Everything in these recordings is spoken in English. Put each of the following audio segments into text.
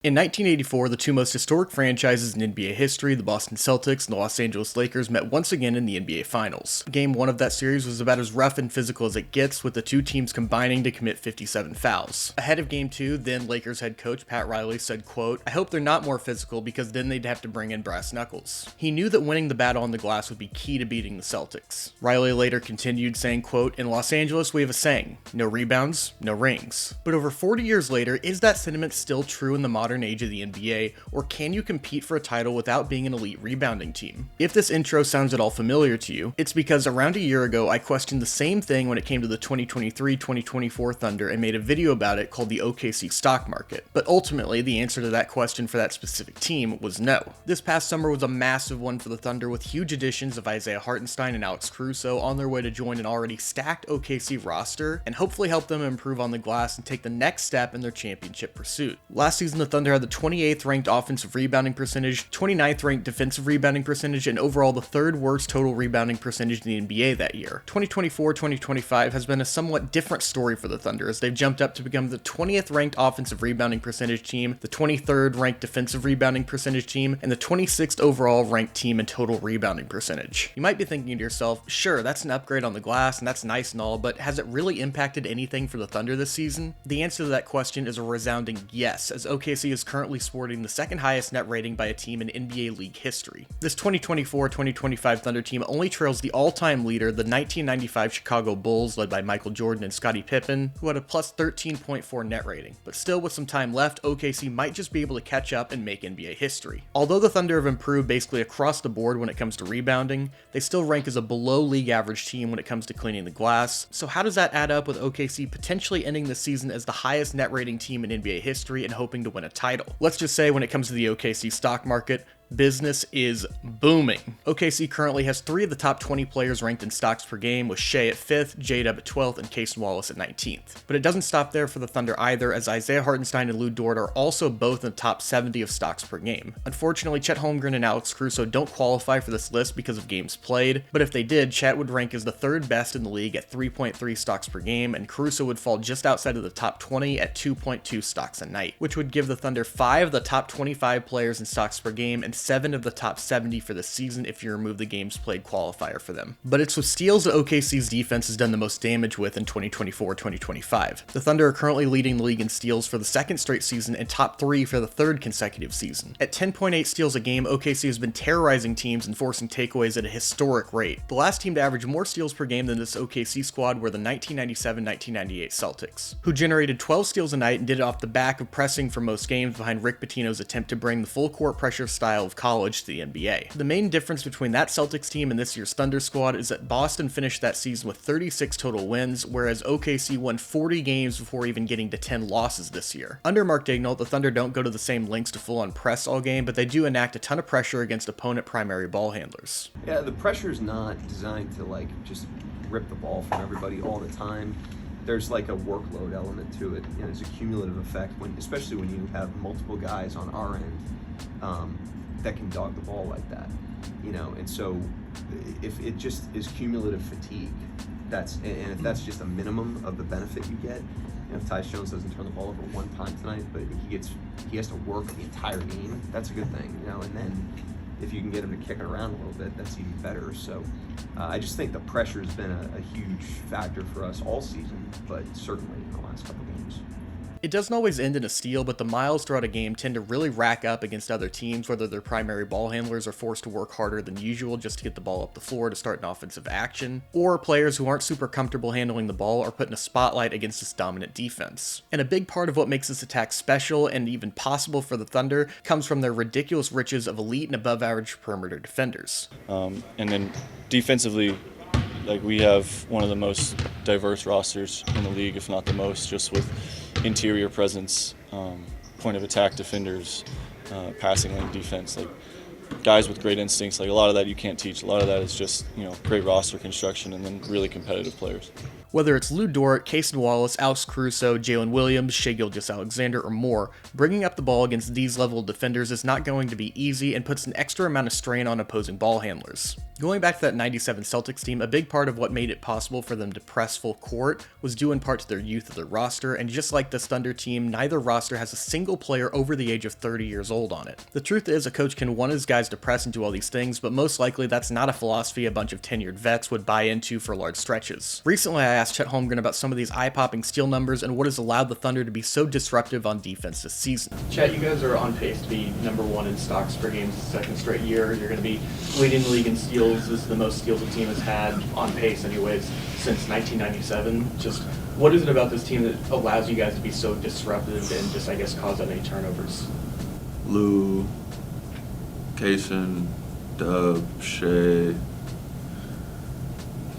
In 1984, the two most historic franchises in NBA history, the Boston Celtics and the Los Angeles Lakers, met once again in the NBA Finals. Game 1 of that series was about as rough and physical as it gets, with the two teams combining to commit 57 fouls. Ahead of Game 2, then Lakers head coach Pat Riley said, quote, "I hope they're not more physical because then they'd have to bring in brass knuckles." He knew that winning the battle on the glass would be key to beating the Celtics. Riley later continued saying, quote, "In Los Angeles we have a saying, no rebounds, no rings." But over 40 years later, is that sentiment still true in the modern age of the NBA? Or can you compete for a title without being an elite rebounding team? If this intro sounds at all familiar to you, it's because around a year ago I questioned the same thing when it came to the 2023-2024 Thunder and made a video about it called the OKC STOCK Market. But ultimately, the answer to that question for that specific team was no. This past summer was a massive one for the Thunder, with huge additions of Isaiah Hartenstein and Alex Caruso on their way to join an already stacked OKC roster and hopefully help them improve on the glass and take the next step in their championship pursuit. Last season, the Thunder had the 28th ranked offensive rebounding percentage, 29th ranked defensive rebounding percentage, and overall the third worst total rebounding percentage in the NBA that year. 2024-2025 has been a somewhat different story for the Thunder, as they've jumped up to become the 20th ranked offensive rebounding percentage team, the 23rd ranked defensive rebounding percentage team, and the 26th overall ranked team in total rebounding percentage. You might be thinking to yourself, sure, that's an upgrade on the glass and that's nice and all, but has it really impacted anything for the Thunder this season? The answer to that question is a resounding yes, as OKC is currently sporting the second highest net rating by a team in NBA league history. This 2024-2025 Thunder team only trails the all-time leader, the 1995 Chicago Bulls, led by Michael Jordan and Scottie Pippen, who had a plus 13.4 net rating. But still, with some time left, OKC might just be able to catch up and make NBA history. Although the Thunder have improved basically across the board when it comes to rebounding, they still rank as a below league average team when it comes to cleaning the glass. So how does that add up with OKC potentially ending the season as the highest net rating team in NBA history and hoping to win a title? Let's just say when it comes to the OKC stock market, business is booming. OKC currently has 3 of the top 20 players ranked in stocks per game, with Shai at 5th, JDub at 12th, and Cason Wallace at 19th. But it doesn't stop there for the Thunder either, as Isaiah Hartenstein and Lou Dort are also both in the top 70 of stocks per game. Unfortunately, Chet Holmgren and Alex Caruso don't qualify for this list because of games played, but if they did, Chet would rank as the 3rd best in the league at 3.3 stocks per game, and Caruso would fall just outside of the top 20 at 2.2 stocks a night, which would give the Thunder 5 of the top 25 players in stocks per game and 7 of the top 70 for the season if you remove the games played qualifier for them. But it's with steals that OKC's defense has done the most damage with in 2024-2025. The Thunder are currently leading the league in steals for the 2nd straight season and top 3 for the 3rd consecutive season. At 10.8 steals a game, OKC has been terrorizing teams and forcing takeaways at a historic rate. The last team to average more steals per game than this OKC squad were the 1997-1998 Celtics, who generated 12 steals a night and did it off the back of pressing for most games behind Rick Pitino's attempt to bring the full court pressure style of college to the NBA. The main difference between that Celtics team and this year's Thunder squad is that Boston finished that season with 36 total wins, whereas OKC won 40 games before even getting to 10 losses this year. Under Mark Daigneault, the Thunder don't go to the same lengths to full-on press all game, but they do enact a ton of pressure against opponent primary ball handlers. Yeah, the pressure's not designed to just rip the ball from everybody all the time. There's a workload element to it, and it's a cumulative effect, especially when you have multiple guys on our end that can dog the ball like that, and so if it just is cumulative fatigue, if that's just a minimum of the benefit you get. If Tyus Jones doesn't turn the ball over one time tonight, but he has to work the entire game, that's a good thing, and then if you can get him to kick it around a little bit, that's even better. So I just think the pressure has been a huge factor for us all season, but certainly in the last couple games. It doesn't always end in a steal, but the miles throughout a game tend to really rack up against other teams, whether their primary ball handlers are forced to work harder than usual just to get the ball up the floor to start an offensive action, or players who aren't super comfortable handling the ball are put in a spotlight against this dominant defense. And a big part of what makes this attack special and even possible for the Thunder comes from their ridiculous riches of elite and above average perimeter defenders. And then defensively, we have one of the most diverse rosters in the league, if not the most, just with interior presence, point of attack defenders, passing lane defense, guys with great instincts. A lot of that you can't teach. A lot of that is just great roster construction and then really competitive players. Whether it's Lou Dort, Cason Wallace, Alex Caruso, Jalen Williams, Shai Gilgeous-Alexander, or more, bringing up the ball against these level of defenders is not going to be easy and puts an extra amount of strain on opposing ball handlers. Going back to that 97 Celtics team, a big part of what made it possible for them to press full court was due in part to their youth of their roster, and just like this Thunder team, neither roster has a single player over the age of 30 years old on it. The truth is, a coach can want his guys to press and do all these things, but most likely that's not a philosophy a bunch of tenured vets would buy into for large stretches. Recently, I asked Chet Holmgren about some of these eye-popping steal numbers and what has allowed the Thunder to be so disruptive on defense this season. Chet, you guys are on pace to be #1 in stocks per game second straight year. You're going to be leading the league in steals. This is the most steals the team has had on pace anyways since 1997. Just what is it about this team that allows you guys to be so disruptive and just, I guess, cause that many turnovers? Lou, Cason, Dub, Shai,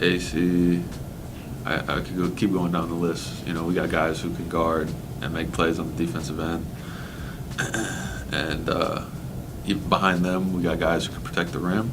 AC. I could keep going down the list. You know, we got guys who can guard and make plays on the defensive end. And even behind them, we got guys who can protect the rim.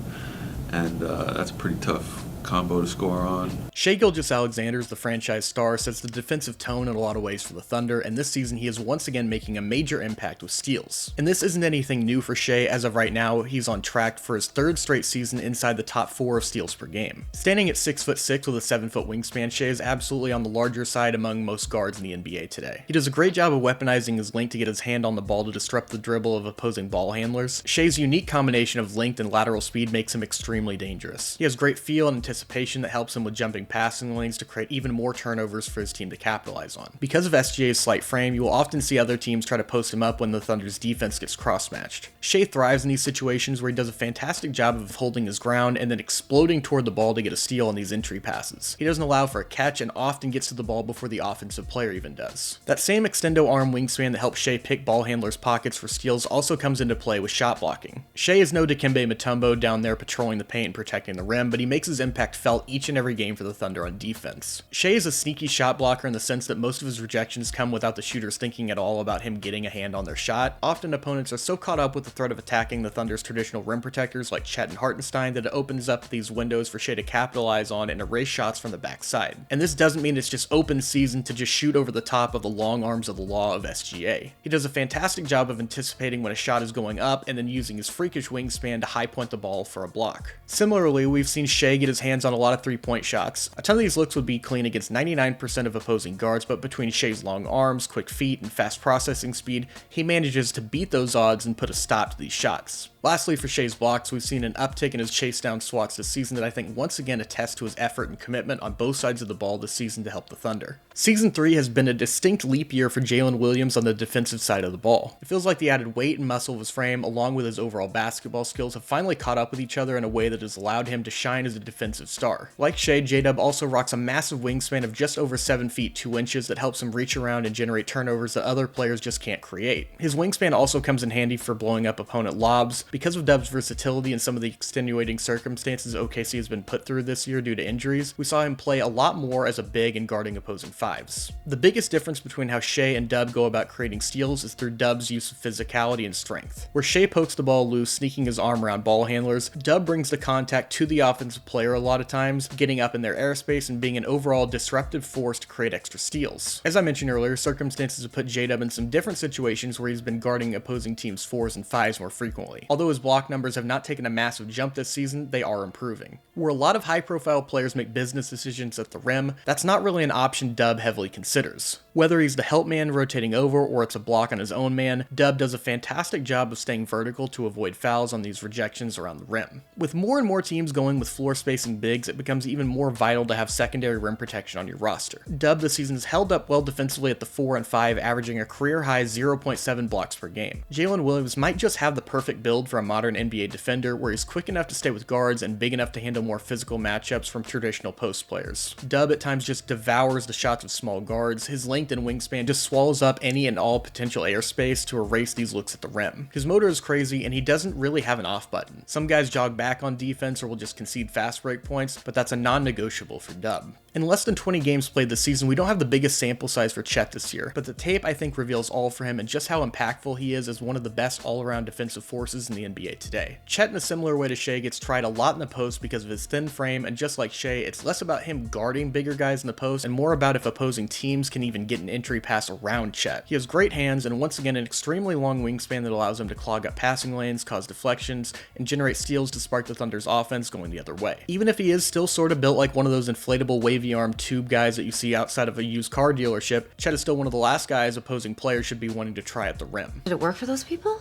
And that's a pretty tough combo to score on. Shai Gilgeous-Alexander is the franchise star, sets the defensive tone in a lot of ways for the Thunder, and this season he is once again making a major impact with steals. And this isn't anything new for Shai. As of right now, he's on track for his third straight season inside the top 4 of steals per game. Standing at 6'6" with a 7-foot wingspan, Shai is absolutely on the larger side among most guards in the NBA today. He does a great job of weaponizing his length to get his hand on the ball to disrupt the dribble of opposing ball handlers. Shai's unique combination of length and lateral speed makes him extremely dangerous. He has great feel and anticipation that helps him with jumping passing lanes to create even more turnovers for his team to capitalize on. Because of SGA's slight frame, you will often see other teams try to post him up when the Thunder's defense gets cross-matched. Shai thrives in these situations where he does a fantastic job of holding his ground and then exploding toward the ball to get a steal on these entry passes. He doesn't allow for a catch and often gets to the ball before the offensive player even does. That same extendo arm wingspan that helps Shai pick ball handlers' pockets for steals also comes into play with shot blocking. Shai is no Dikembe Mutombo down there patrolling the paint and protecting the rim, but he makes his impact felt each and every game for the Thunder on defense. Shai is a sneaky shot blocker in the sense that most of his rejections come without the shooters thinking at all about him getting a hand on their shot. Often opponents are so caught up with the threat of attacking the Thunder's traditional rim protectors like Chet and Hartenstein that it opens up these windows for Shai to capitalize on and erase shots from the backside. And this doesn't mean it's just open season to just shoot over the top of the long arms of the law of SGA. He does a fantastic job of anticipating when a shot is going up and then using his freakish wingspan to high point the ball for a block. Similarly, we've seen Shai get his hands on a lot of three-point shots. A ton of these looks would be clean against 99% of opposing guards, but between Shai's long arms, quick feet, and fast processing speed, he manages to beat those odds and put a stop to these shots. Lastly, for Shai's blocks, we've seen an uptick in his chase down swats this season that I think once again attests to his effort and commitment on both sides of the ball this season to help the Thunder. Season 3 has been a distinct leap year for Jalen Williams on the defensive side of the ball. It feels like the added weight and muscle of his frame, along with his overall basketball skills, have finally caught up with each other in a way that has allowed him to shine as a defensive star. Like Shai, JDub also rocks a massive wingspan of just over 7 feet 2 inches that helps him reach around and generate turnovers that other players just can't create. His wingspan also comes in handy for blowing up opponent lobs. Because of Dub's versatility and some of the extenuating circumstances OKC has been put through this year due to injuries, we saw him play a lot more as a big and guarding opposing fives. The biggest difference between how Shai and Dub go about creating steals is through Dub's use of physicality and strength. Where Shai pokes the ball loose, sneaking his arm around ball handlers, Dub brings the contact to the offensive player a lot of times, getting up in their airspace and being an overall disruptive force to create extra steals. As I mentioned earlier, circumstances have put JDub in some different situations where he's been guarding opposing teams' 4s and 5s more frequently. Although his block numbers have not taken a massive jump this season, they are improving. Where a lot of high-profile players make business decisions at the rim, that's not really an option Dub heavily considers. Whether he's the help man rotating over or it's a block on his own man, Dub does a fantastic job of staying vertical to avoid fouls on these rejections around the rim. With more and more teams going with floor spacing bigs, it becomes even more vital to have secondary rim protection on your roster. Dub this season has held up well defensively at the 4 and 5, averaging a career-high 0.7 blocks per game. Jalen Williams might just have the perfect build for a modern NBA defender, where he's quick enough to stay with guards and big enough to handle more physical matchups from traditional post players. Dub at times just devours the shots of small guards. His length and wingspan just swallows up any and all potential airspace to erase these looks at the rim. His motor is crazy and he doesn't really have an off button. Some guys jog back on defense or will just concede fast break points, but that's a non-negotiable for Dub. In less than 20 games played this season, we don't have the biggest sample size for Chet this year, but the tape I think reveals all for him and just how impactful he is as one of the best all-around defensive forces in the NBA today. Chet, in a similar way to Shai, gets tried a lot in the post because of his thin frame, and just like Shai, it's less about him guarding bigger guys in the post and more about if opposing teams can even get an entry pass around Chet. He has great hands and once again an extremely long wingspan that allows him to clog up passing lanes, cause deflections, and generate steals to spark the Thunder's offense going the other way. Even if he is still sort of built like one of those inflatable wavy arm tube guys that you see outside of a used car dealership, Chet is still one of the last guys opposing players should be wanting to try at the rim. Did it work for those people?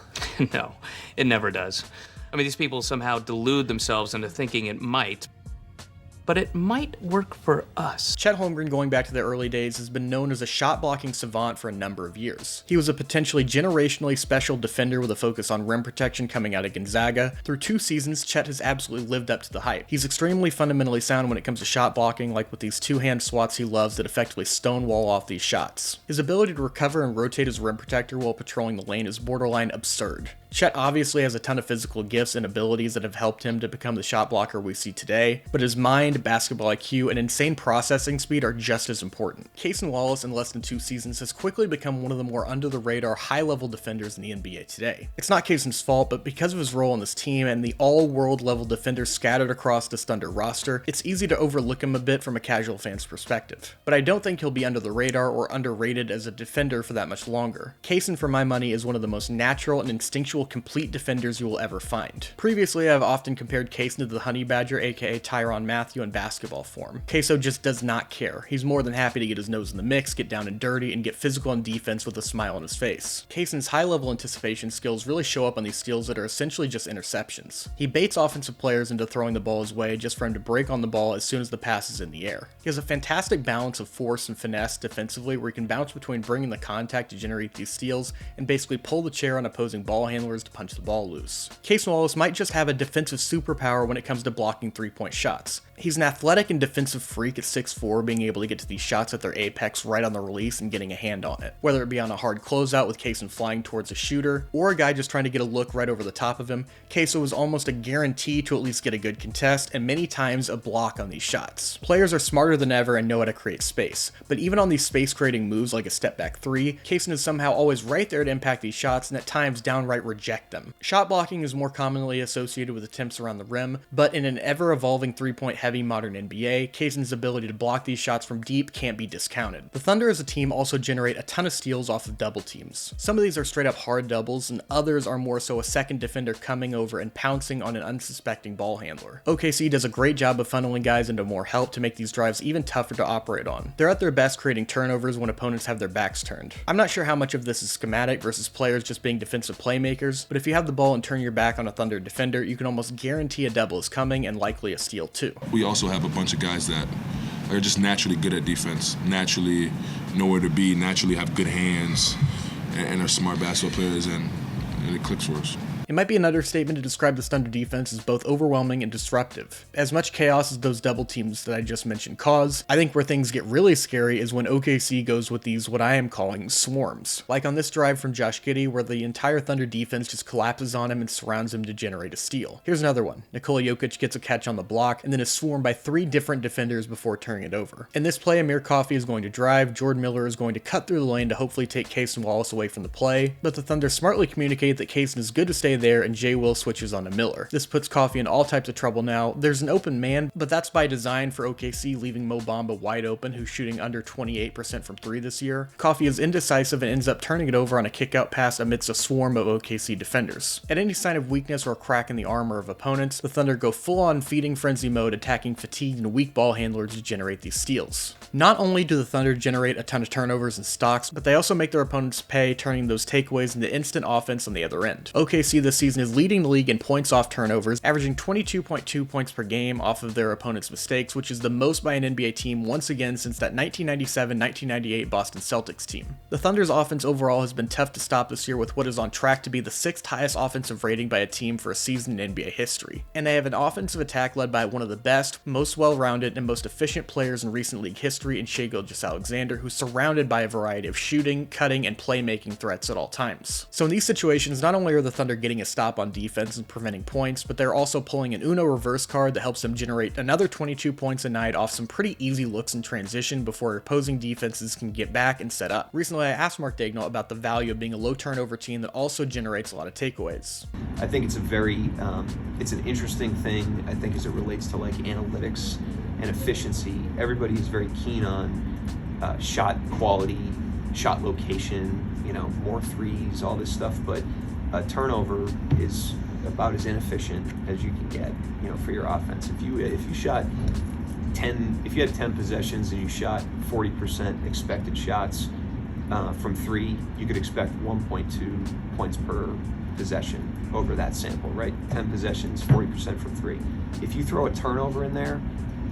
No, it never does. I mean, these people somehow delude themselves into thinking it might, but it might work for us. Chet Holmgren, going back to the early days, has been known as a shot-blocking savant for a number of years. He was a potentially generationally special defender with a focus on rim protection coming out of Gonzaga. Through 2 seasons, Chet has absolutely lived up to the hype. He's extremely fundamentally sound when it comes to shot blocking, like with these 2-hand swats he loves that effectively stonewall off these shots. His ability to recover and rotate his rim protector while patrolling the lane is borderline absurd. Chet obviously has a ton of physical gifts and abilities that have helped him to become the shot blocker we see today, but his mind, basketball IQ, and insane processing speed are just as important. Cason Wallace, in less than 2 seasons, has quickly become one of the more under-the-radar, high-level defenders in the NBA today. It's not Cason's fault, but because of his role on this team and the all-world level defenders scattered across this Thunder roster, it's easy to overlook him a bit from a casual fan's perspective. But I don't think he'll be under the radar or underrated as a defender for that much longer. Cason, for my money, is one of the most natural and instinctual complete defenders you will ever find. Previously, I've often compared Cason to the Honey Badger, aka Tyrann Mathieu in basketball form. Caso just does not care. He's more than happy to get his nose in the mix, get down and dirty, and get physical on defense with a smile on his face. Cason's high-level anticipation skills really show up on these steals that are essentially just interceptions. He baits offensive players into throwing the ball his way just for him to break on the ball as soon as the pass is in the air. He has a fantastic balance of force and finesse defensively where he can bounce between bringing the contact to generate these steals and basically pull the chair on opposing ball handlers to punch the ball loose. Cason Wallace might just have a defensive superpower when it comes to blocking 3-point shots. He's an athletic and defensive freak at 6'4", being able to get to these shots at their apex right on the release and getting a hand on it. Whether it be on a hard closeout with Cason flying towards a shooter, or a guy just trying to get a look right over the top of him, Cason was almost a guarantee to at least get a good contest, and many times a block on these shots. Players are smarter than ever and know how to create space, but even on these space-creating moves like a step-back 3, Cason is somehow always right there to impact these shots and at times downright reject them. Shot blocking is more commonly associated with attempts around the rim, but in an ever-evolving 3-point heavy modern NBA, Cason's ability to block these shots from deep can't be discounted. The Thunder as a team also generate a ton of steals off of double teams. Some of these are straight up hard doubles, and others are more so a second defender coming over and pouncing on an unsuspecting ball handler. OKC does a great job of funneling guys into more help to make these drives even tougher to operate on. They're at their best creating turnovers when opponents have their backs turned. I'm not sure how much of this is schematic versus players just being defensive playmakers, but if you have the ball and turn your back on a Thunder defender, you can almost guarantee a double is coming and likely a steal too. We also have a bunch of guys that are just naturally good at defense, naturally know where to be, naturally have good hands, and are smart basketball players, and it clicks for us. It might be an understatement to describe the Thunder defense as both overwhelming and disruptive. As much chaos as those double teams that I just mentioned cause, I think where things get really scary is when OKC goes with these what I am calling swarms. Like on this drive from Josh Giddey where the entire Thunder defense just collapses on him and surrounds him to generate a steal. Here's another one. Nikola Jokic gets a catch on the block and then is swarmed by 3 different defenders before turning it over. In this play, Amir Coffey is going to drive, Jordan Miller is going to cut through the lane to hopefully take Cason Wallace away from the play, but the Thunder smartly communicate that Cason is good to stay there and Jay Will switches on to Miller. This puts Coffey in all types of trouble now. There's an open man, but that's by design for OKC, leaving Mo Bamba wide open, who's shooting under 28% from 3 this year. Coffey is indecisive and ends up turning it over on a kick-out pass amidst a swarm of OKC defenders. At any sign of weakness or a crack in the armor of opponents, the Thunder go full-on feeding frenzy mode, attacking fatigued and weak ball handlers to generate these steals. Not only do the Thunder generate a ton of turnovers and stocks, but they also make their opponents pay, turning those takeaways into instant offense on the other end. OKC this season is leading the league in points off turnovers, averaging 22.2 points per game off of their opponent's mistakes, which is the most by an NBA team once again since that 1997-1998 Boston Celtics team. The Thunder's offense overall has been tough to stop this year with what is on track to be the 6th highest offensive rating by a team for a season in NBA history. And they have an offensive attack led by one of the best, most well-rounded, and most efficient players in recent league history history in Shai Gilgeous-Alexander, who's surrounded by a variety of shooting, cutting, and playmaking threats at all times. So in these situations, not only are the Thunder getting a stop on defense and preventing points, but they're also pulling an Uno reverse card that helps them generate another 22 points a night off some pretty easy looks in transition before opposing defenses can get back and set up. Recently, I asked Mark Daigneault about the value of being a low turnover team that also generates a lot of takeaways. I think it's a very, it's an interesting thing, I think, as it relates to like analytics and efficiency. Everybody is very keen on shot quality, shot location, you know, more threes, all this stuff, but a turnover is about as inefficient as you can get, you know, for your offense. If you shot 10, if you had 10 possessions and you shot 40% expected shots from three, you could expect 1.2 points per possession over that sample, right? 10 possessions, 40% from three. If you throw a turnover in there,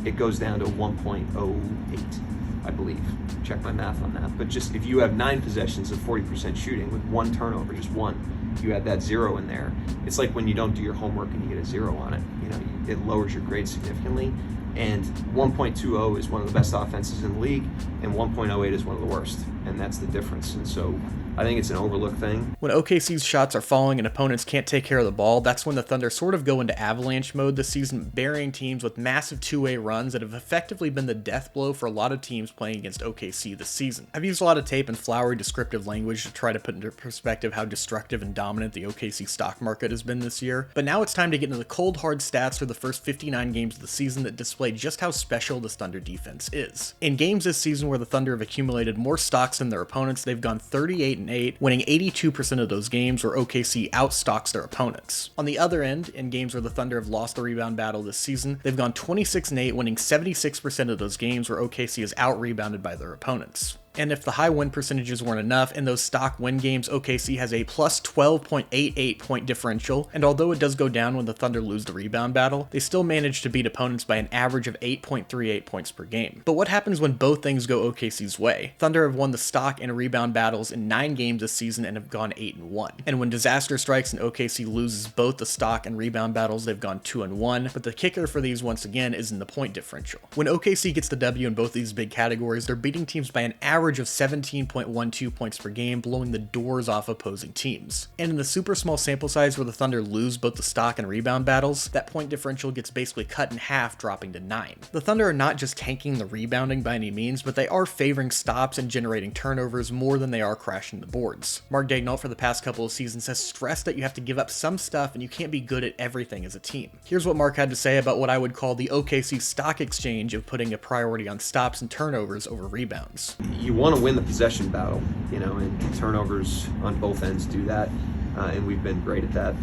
it goes down to 1.08, I believe. Check my math on that. But just if you have 9 possessions of 40% shooting with 1 turnover, just 1, you add that 0 in there. It's like when you don't do your homework and you get a 0 on it. You know, it lowers your grade significantly. And 1.20 is one of the best offenses in the league, and 1.08 is one of the worst. And that's the difference. And so I think it's an overlooked thing. When OKC's shots are falling and opponents can't take care of the ball, that's when the Thunder sort of go into avalanche mode this season, burying teams with massive two-way runs that have effectively been the death blow for a lot of teams playing against OKC this season. I've used a lot of tape and flowery descriptive language to try to put into perspective how destructive and dominant the OKC stock market has been this year, but now it's time to get into the cold hard stats for the first 59 games of the season that display just how special this Thunder defense is. In games this season where the Thunder have accumulated more stocks than their opponents, they've gone 38-8, winning 82% of those games where OKC outstocks their opponents. On the other end, in games where the Thunder have lost the rebound battle this season, they've gone 26-8, winning 76% of those games where OKC is out-rebounded by their opponents. And if the high win percentages weren't enough, in those stock win games, OKC has a plus 12.88 point differential, and although it does go down when the Thunder lose the rebound battle, they still manage to beat opponents by an average of 8.38 points per game. But what happens when both things go OKC's way? Thunder have won the stock and rebound battles in 9 games this season and have gone 8-1. And when disaster strikes and OKC loses both the stock and rebound battles, they've gone 2-1, but the kicker for these once again is in the point differential. When OKC gets the W in both these big categories, they're beating teams by an average of 17.12 points per game, blowing the doors off opposing teams. And in the super small sample size where the Thunder lose both the stock and rebound battles, that point differential gets basically cut in half, dropping to 9. The Thunder are not just tanking the rebounding by any means, but they are favoring stops and generating turnovers more than they are crashing the boards. Mark Daigneault for the past couple of seasons has stressed that you have to give up some stuff and you can't be good at everything as a team. Here's what Mark had to say about what I would call the OKC STOCK Exchange of putting a priority on stops and turnovers over rebounds. You want to win the possession battle, you know, and turnovers on both ends do that, and we've been great at that,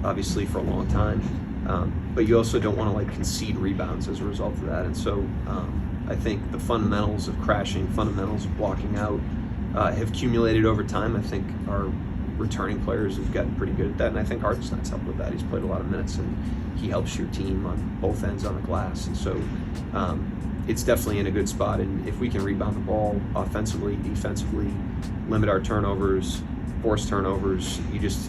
obviously, for a long time. But you also don't want to like concede rebounds as a result of that, and so I think the fundamentals of crashing, fundamentals of blocking out, have accumulated over time. I think our returning players have gotten pretty good at that, and I think Hartenstein's helped with that. He's played a lot of minutes, and he helps your team on both ends on the glass, and so it's definitely in a good spot. And if we can rebound the ball offensively, defensively, limit our turnovers, force turnovers,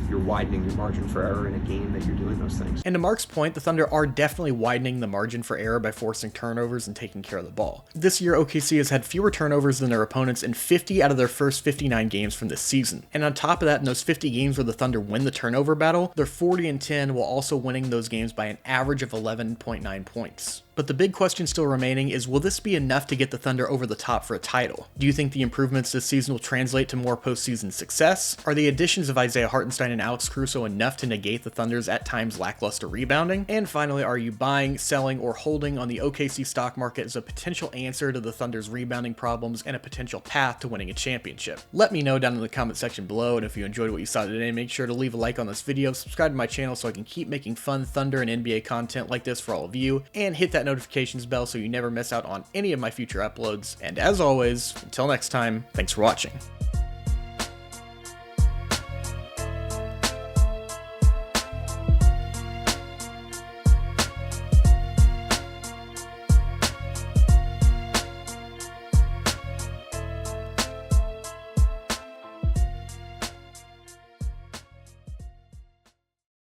you're widening your margin for error in a game that you're doing those things. And to Mark's point, the Thunder are definitely widening the margin for error by forcing turnovers and taking care of the ball. This year, OKC has had fewer turnovers than their opponents in 50 out of their first 59 games from this season. And on top of that, in those 50 games where the Thunder win the turnover battle, they're 40-10 while also winning those games by an average of 11.9 points. But the big question still remaining is, will this be enough to get the Thunder over the top for a title? Do you think the improvements this season will translate to more postseason success? Are the additions of Isaiah Hartenstein and Alex Caruso enough to negate the Thunder's at times lackluster rebounding? And finally, are you buying, selling, or holding on the OKC stock market as a potential answer to the Thunder's rebounding problems and a potential path to winning a championship? Let me know down in the comment section below, and if you enjoyed what you saw today, make sure to leave a like on this video, subscribe to my channel so I can keep making fun Thunder and NBA content like this for all of you, and hit that notifications bell so you never miss out on any of my future uploads. And as always, until next time, thanks for watching.